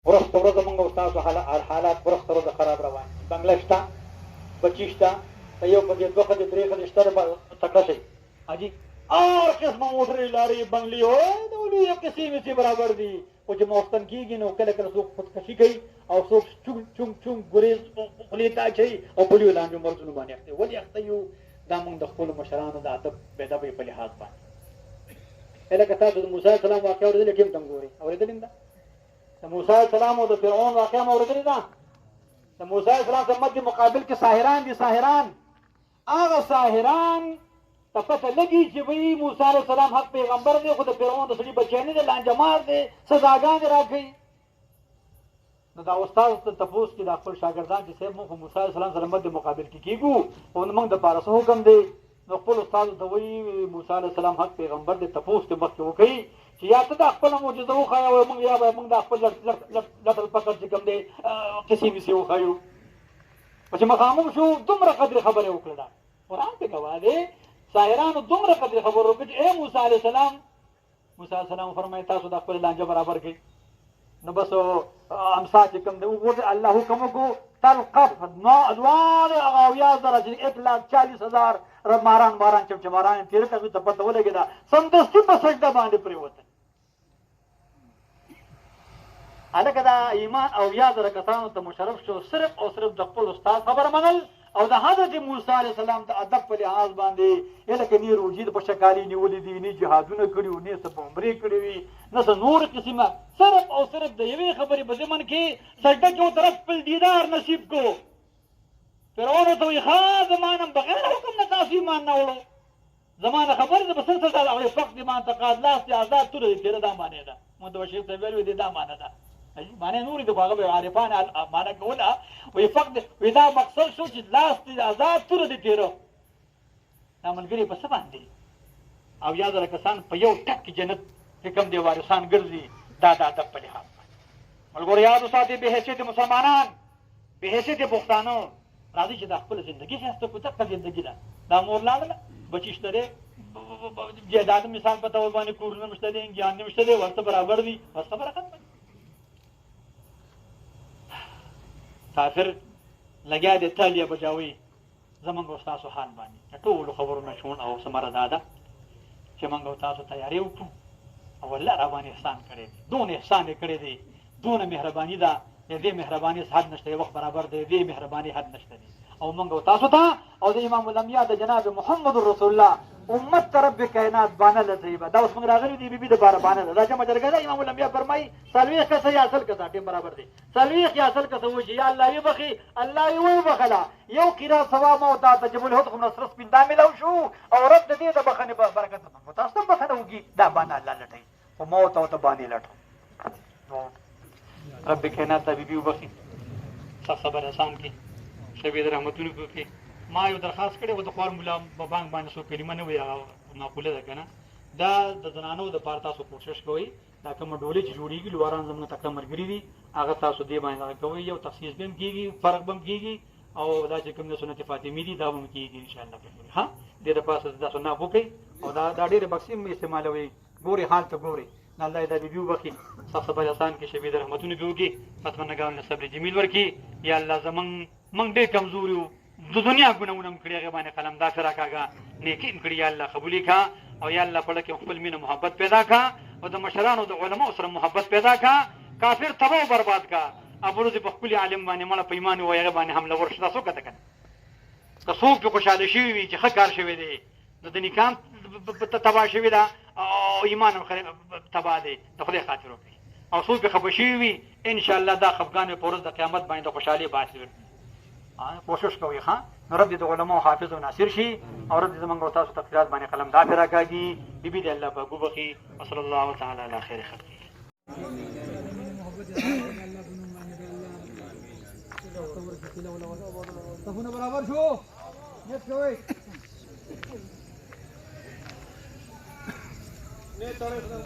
ورځ په ورځ موږ او تاسو حالات ورځ په ورځ خراب روان دي. بنګله شته، بچي شته، د یو په دې دوه ښځې درې ښځې شته تکړه شي حاجي هر قسمه موټرې لارې بنګلې د ولې یو قسې مې برابر دي. خو چې موستن کېږي نو کله کله څوک خودکشي کوي او څوک چونګ چونګ ګریز خولې ته اچوي او بلیو لاندې مرزونو باندې اخته. ولې اخته یو؟ دا موږ د خپلو مشرانو د ادب بېدبۍ په لحاظ باندې. لکه تاسو د موسی علیه السلام واقعه اورېدلې، ټیم ته ګورئ، اورېدلې ده؟ د موسی علیه السلام او د فرعون واقعه مو اورېدلې ده؟ د موسی علیه السلام په مد مقابل کې ساحران دي. ساحران هغه ساحران ته پته لګي چې وایي موسی علیه السلام حق پیغمبر دی، خو د فرعون د سړي بچی نه دی، لانجمار دی، سزاګانې راکوي. نو دا استاد ته تپوس کړي د خپل شاګردان چې صاحب موږ په موسی علیه السلام سره مد مقابل کې کېږو، خو موږ دپاره څه حکم دی؟ نو خپل استادو ته وایي موسی علیه السلام حق پیغمبر دی، تپوس ته مخکې وکړي چې یا ته دا خپله معجزه وښایه او موږ یا به موږ دا خپل لټل پکړ چې کوم دی کیسې میسې وښایو. په چې مخامخ شو دومره قدرې خبرې وکړه. قرآن پې ګواه دی، ساحرانو دومره قدرې خبرې وکړه چې ای موسی علیه السلام، موسی علیه السلام فرمایي تاسو دا خپلې لانجه برابر کړئ. نو بس امسا چې کوم دی وګورئ الله حکم وکړو تلقف دواړې هغه اویا زره چې 1,40,000 ماران چمچماران یې تېره کړه، ته پته ولګېده سمدستي په سجده باندې پرېوتل. هلکه دا ایمان اویا زره کسانو ته مشرف شو صرف او صرف د خپل استاد خبره منل او د حضرت موسی علیه السلام د ادب په لحاظ باندې. لکه نه روجي په شکالي نیولې دي، نه جهادونه کړي وو، نه څه په عمرې کړي وي، نه څه نور قسمه، صرف او صرف د یوې خبرې په ضمن کې سجده کې طرف خپل دیدار نصیب کو. فرعون ورته وایي ښه زما نه بغیر حکم نه تاسو ایمان نه وړو، زما نه خبرې ده به څه سزا ده. وایي فقط ما انتقاد لاس دې آزاد توره دې تېره دا معنی ده. مدوه شیخ صاحب ویل وایي دا معنی ده، معنی نورې د هغه به عارفانه معنی کوله. وایي فقط وایي دا مقصد شو چې لاس دې آزاد توره دې تېره. دا ملګري په څه باندې او یا زره کسان په یو ټک کې جنت چې کوم دی وارثان ګرځي. دا د ادب په لحاظ ملګرو یاد وساتئ، بې حیثیت مسلمانان، بې حیثیت پښتانه، راځي چې دا خپله زندګي ښایسته کړو. دقه زندګي ده. دا مور لاړله، بچي شته دی، جایداد مثال په طور باندې کورونه هم شته دی، انګیان هم شته دی، ورته برابر دي، بس خبره ختمه. کافر لګیا دی تالیه بجاوي زمونږ او ستاسو حال باندې. د ټولو خبرونه شون او ثمره دا ده چې موږ او تاسو تیارې وکړو او الله را باندې احسان کړی دی. دونه احسان یې کړی دی، دونه مهرباني ده، د دې مهرباني حد نشته، وخت برابر دی، دې مهرباني حد نشته دی. او موږ او تاسو ته او د امام الانبیاء د جناب محمد رسول الله امت ته رب کائنات بانله طیبه. دا اوس موږ راغلي دي بیبي د باره بانله دا جمع جرګه ده. امام الانبیاء فرمایي 40 کسه یا 10 کسه ټیم برابر دی. 40 یا 10 کسه وایي یا الله یې بخي، الله یې وبخله. یو قرات ثواب مو ته تجبل هوت خو نصر سپین دا ملو شو او رب د دې د بخنه برکت په تاسو ته بخنه وږي. دا باندې الله لټي او موت او ته باندې لټو. رب کائنات ته بیبي وبخي، صبر آسان کی شبید رحمتونو کې. ما یو درخواست کړی و د خوار مولا په بانک باندې څو کلمه نه وي هغه معقوله ده که نه. دا د زنانو دپاره تاسو کوشش کوئ دا کومه ډولۍ چې جوړېږي لواران زموږ تکړه ملګري دي هغه تاسو دې باندې دغه کوئ. یو تخصیص به هم کېږي، فرق به هم کېږي او دا چې کوم د سنت فاطمي دي دا به هم کېږي انشاءالله. ها دې دپاره دا سنت وکړئ او دا ډېرې بکسې هم استعمالوئ. ګورئ حال ته ګورئ. الله دا بیبي وبخي، صبر آسان کې شبید رحمتونه به وکړي، فتمنګانو له صبر جمیل ورکړي. یا الله موږ ډېر کمزور یو، د دنیا ګناهونه هم کړي، هغې باندې قلم داسې راکاږه، نیکي هم کړي. یا الله قبول یې کړه او یا الله په زړه کې خپل مینه محبت پیدا کړه او د مشرانو د علماو سره محبت پیدا کړه. کافر تباه او برباد کړه. ابروز په خپل عالم باندې مړه په ایمان وایي هغې باندې حمله ورشي. تاسو کته کړه که څوک پې خوشحاله شوي وي چې ښه کار شوی دی، د نکام تباه شوي ده او ایمان هم تباه دی، د خدای خاطر وکړي. او څوک پې خفه شوي وي انشاءالله دا خفګان په ورځ د قیامت باندې د خوشحالۍ باعث ګرځي. کوشش کوي ښه نو رب دې د علماو حافظ او ناصر شي او رب دې زموږ او تاسو تقدیرات باندې قلم دافې راکاږي. بیبي دې الله په وبخي. وصلی الله تعالی علی خیر خلقه. صفونه برابر شو نیت کوئ نه تاریخ نه